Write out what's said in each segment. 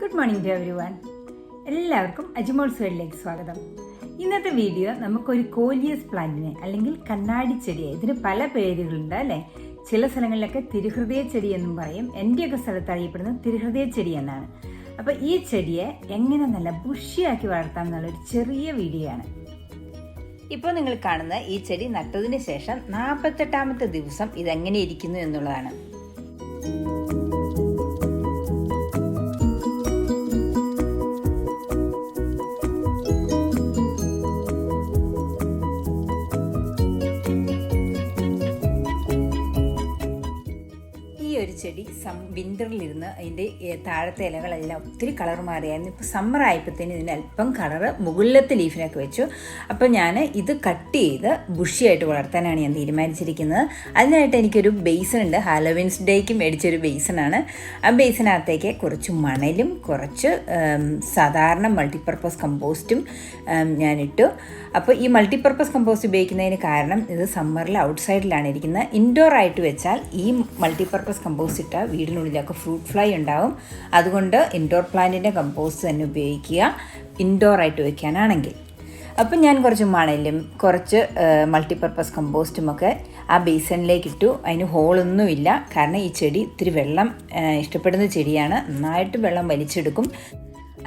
Good morning to everyone. എല്ലാവർക്കും അജിമോൾസ് വേൾഡിലേക്ക് സ്വാഗതം. ഇന്നത്തെ വീഡിയോ നമുക്കൊരു കോലിയസ് പ്ലാന്റിനെ അല്ലെങ്കിൽ കണ്ണാടി ചെടിയെ, ഇതിന് പല പേരുകളുണ്ട് അല്ലേ. ചില സ്ഥലങ്ങളിലൊക്കെ തിരുഹൃദയ ചെടി എന്നും പറയും. എൻ്റെയൊക്കെ സ്ഥലത്ത് അറിയപ്പെടുന്നത് തിരുഹൃദയ ചെടി എന്നാണ്. അപ്പോൾ ഈ ചെടിയെ എങ്ങനെ നല്ല ബുഷിയാക്കി വളർത്താം എന്നുള്ളൊരു ചെറിയ വീഡിയോ ആണ്. ഇപ്പോൾ നിങ്ങൾ കാണുന്ന ഈ ചെടി നട്ടതിന് ശേഷം 48ാമത്തെ ദിവസം ഇതെങ്ങനെ ഇരിക്കുന്നു എന്നുള്ളതാണ്. ഒരു ചെടി വിൻ്ററിലിരുന്ന് അതിൻ്റെ താഴത്തെ ഇലകളെല്ലാം ഒത്തിരി കളർ മാറിയായിരുന്നു. ഇപ്പോൾ സമ്മർ ആയപ്പോഴത്തേന് ഇതിന് അല്പം കളറ് മുകളിലത്തെ ലീഫിനൊക്കെ വെച്ചു. അപ്പോൾ ഞാൻ ഇത് കട്ട് ചെയ്ത് ബുഷിയായിട്ട് വളർത്താനാണ് ഞാൻ തീരുമാനിച്ചിരിക്കുന്നത്. അതിനായിട്ട് എനിക്കൊരു ബേസൺ ഉണ്ട്. ഹാലോവിൻസ് ഡേക്ക് മേടിച്ചൊരു ബേസനാണ്. ആ ബേസിനകത്തേക്ക് കുറച്ച് മണലും കുറച്ച് സാധാരണ മൾട്ടിപ്പർപ്പസ് കമ്പോസ്റ്റും ഞാനിട്ടു. അപ്പോൾ ഈ മൾട്ടിപ്പർപ്പസ് കമ്പോസ്റ്റ് ഉപയോഗിക്കുന്നതിന് കാരണം ഇത് സമ്മറിൽ ഔട്ട്സൈഡിലാണ് ഇരിക്കുന്നത്. ഇൻഡോർ ആയിട്ട് വെച്ചാൽ ഈ മൾട്ടിപ്പർപ്പസ് കമ്പോസ്റ്റ് ഇട്ടാൽ വീടിനുള്ളിലൊക്കെ ഫ്രൂട്ട് ഫ്ലൈ ഉണ്ടാവും. അതുകൊണ്ട് ഇൻഡോർ പ്ലാന്റിൻ്റെ കമ്പോസ്റ്റ് തന്നെ ഉപയോഗിക്കുക ഇൻഡോർ ആയിട്ട് വയ്ക്കാനാണെങ്കിൽ. അപ്പം ഞാൻ കുറച്ച് മണലും കുറച്ച് മൾട്ടിപ്പർപ്പസ് കമ്പോസ്റ്റുമൊക്കെ ആ ബേസണിലേക്ക് ഇട്ടു. അതിന് ഹോളൊന്നുമില്ല, കാരണം ഈ ചെടി ഇത്തിരി വെള്ളം ഇഷ്ടപ്പെടുന്ന ചെടിയാണ്, നന്നായിട്ട് വെള്ളം വലിച്ചെടുക്കും.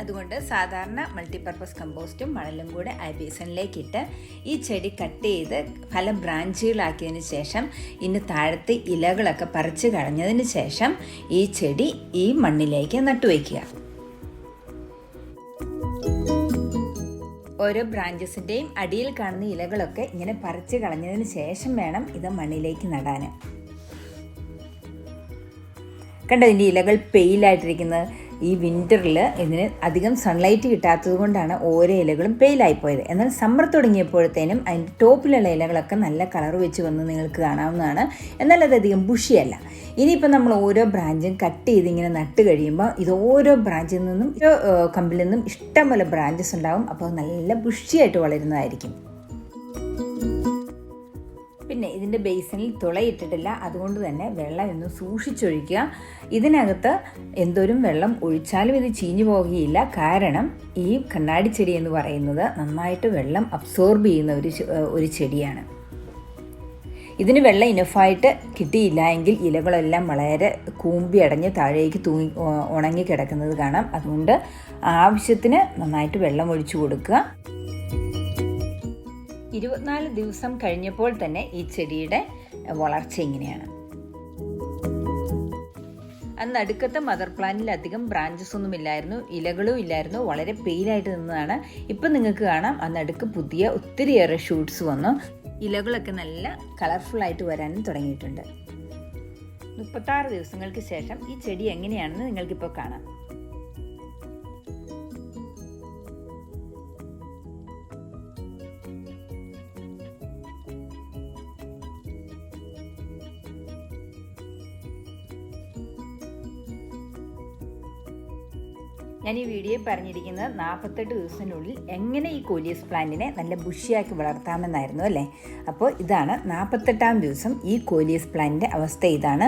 അതുകൊണ്ട് സാധാരണ മൾട്ടിപ്പർപ്പസ് കമ്പോസ്റ്റും മണലും കൂടെ ആ ബേസണിലേക്കിട്ട് ഈ ചെടി കട്ട് ചെയ്ത് പല ബ്രാഞ്ചുകളാക്കിയതിന് ശേഷം ഇതിന് താഴത്തെ ഇലകളൊക്കെ പറിച്ച് കളഞ്ഞതിന് ശേഷം ഈ ചെടി ഈ മണ്ണിലേക്ക് നട്ടുവയ്ക്കുക. ഓരോ ബ്രാഞ്ചസിൻ്റെയും അടിയിൽ കാണുന്ന ഇലകളൊക്കെ ഇങ്ങനെ പറിച്ച് കളഞ്ഞതിന് ശേഷം വേണം ഇത് മണ്ണിലേക്ക് നടാൻ. കണ്ടോ, ഇതിൻ്റെ ഇലകൾ പെയിലായിട്ടിരിക്കുന്നത്. ഈ വിൻ്ററിൽ ഇതിന് അധികം സൺലൈറ്റ് കിട്ടാത്തത് കൊണ്ടാണ് ഓരോ ഇലകളും പെയിലായിപ്പോയത്. എന്നാൽ സമ്മർ തുടങ്ങിയപ്പോഴത്തേനും അതിൻ്റെ ടോപ്പിലുള്ള ഇലകളൊക്കെ നല്ല കളർ വെച്ച് വന്ന് നിങ്ങൾക്ക് കാണാവുന്നതാണ്. എന്നാൽ അതധികം ബുഷിയല്ല. ഇനിയിപ്പോൾ നമ്മൾ ഓരോ ബ്രാഞ്ചും കട്ട് ചെയ്ത് ഇങ്ങനെ നട്ട് കഴിയുമ്പോൾ ഇത് ഓരോ ബ്രാഞ്ചിൽ നിന്നും ഓരോ കമ്പിൽ നിന്നും ഇഷ്ടംപോലെ ബ്രാഞ്ചസ് ഉണ്ടാവും. അപ്പോൾ നല്ല ബുഷിയായിട്ട് വളരുന്നതായിരിക്കും. പിന്നെ ഇതിൻ്റെ ബേസിനിൽ തുളയിട്ടിട്ടില്ല, അതുകൊണ്ട് തന്നെ വെള്ളം ഒന്ന് സൂക്ഷിച്ചൊഴിക്കുക. ഇതിനകത്ത് എന്തോരം വെള്ളം ഒഴിച്ചാലും ഇത് ചീഞ്ഞു പോകുകയില്ല. കാരണം ഈ കണ്ണാടി ചെടി എന്ന് പറയുന്നത് നന്നായിട്ട് വെള്ളം അബ്സോർബ് ചെയ്യുന്ന ഒരു ചെടിയാണ്. ഇതിന് വെള്ളം ഇനഫായിട്ട് കിട്ടിയില്ല എങ്കിൽ ഇലകളെല്ലാം വളരെ കൂമ്പി അടഞ്ഞ് താഴേക്ക് ഉണങ്ങി കിടക്കുന്നത് കാണാം. അതുകൊണ്ട് ആവശ്യത്തിന് നന്നായിട്ട് വെള്ളം ഒഴിച്ചു കൊടുക്കുക. 24 ദിവസം കഴിഞ്ഞപ്പോൾ തന്നെ ഈ ചെടിയുടെ വളർച്ച ഇങ്ങനെയാണ്. അന്ന് അടുക്കത്തെ മദർ പ്ലാന്റിൽ അധികം ബ്രാഞ്ചസ് ഒന്നും ഇല്ലായിരുന്നു, ഇലകളും ഇല്ലായിരുന്നു, വളരെ പെയിലായിട്ട് നിന്നതാണ്. ഇപ്പം നിങ്ങൾക്ക് കാണാം അന്ന് അടുക്ക് പുതിയ ഒത്തിരിയേറെ ഷൂട്ട്സ് വന്നു. ഇലകളൊക്കെ നല്ല കളർഫുള്ളായിട്ട് വരാനും തുടങ്ങിയിട്ടുണ്ട്. 36 ദിവസങ്ങൾക്ക് ശേഷം ഈ ചെടി എങ്ങനെയാണെന്ന് നിങ്ങൾക്കിപ്പോൾ കാണാം. ഞാൻ ഈ വീഡിയോയിൽ പറഞ്ഞിരിക്കുന്നത് 48 ദിവസത്തിനുള്ളിൽ എങ്ങനെ ഈ കോലിയസ് പ്ലാന്റിനെ നല്ല ബുഷിയാക്കി വളർത്താമെന്നായിരുന്നു അല്ലേ. അപ്പോൾ ഇതാണ് 48ാം ദിവസം ഈ കോലിയസ് പ്ലാന്റിൻ്റെ അവസ്ഥ. ഇതാണ്,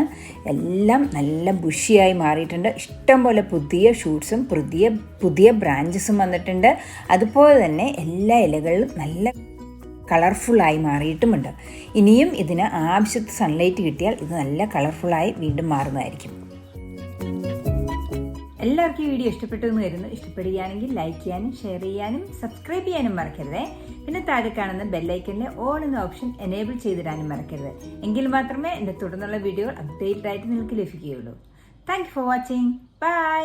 എല്ലാം നല്ല ബുഷിയായി മാറിയിട്ടുണ്ട്. ഇഷ്ടംപോലെ പുതിയ ഷൂട്ട്സും പുതിയ ബ്രാഞ്ചസും വന്നിട്ടുണ്ട്. അതുപോലെ തന്നെ എല്ലാ ഇലകളിലും നല്ല കളർഫുള്ളായി മാറിയിട്ടുമുണ്ട്. ഇനിയും ഇതിന് ആവശ്യത്തിന് സൺലൈറ്റ് കിട്ടിയാൽ ഇത് നല്ല കളർഫുള്ളായി വീണ്ടും മാറുന്നതായിരിക്കും. എല്ലാവർക്കും ഈ വീഡിയോ ഇഷ്ടപ്പെട്ടു എന്ന് കരുതുന്നു. ഇഷ്ടപ്പെടുകയാണെങ്കിൽ ലൈക്ക് ചെയ്യാനും ഷെയർ ചെയ്യാനും സബ്സ്ക്രൈബ് ചെയ്യാനും മറക്കരുത്. പിന്നെ താഴെ കാണുന്ന ബെല്ലൈക്കനിലെ ഓൾ എന്ന ഓപ്ഷൻ എനേബിൾ ചെയ്തിടാനും മറക്കരുത്. എങ്കിൽ മാത്രമേ എൻ്റെ തുടർന്നുള്ള വീഡിയോകൾ അപ്ഡേറ്റഡ് ആയിട്ട് നിങ്ങൾക്ക് ലഭിക്കുകയുള്ളൂ. Thank you for watching. By.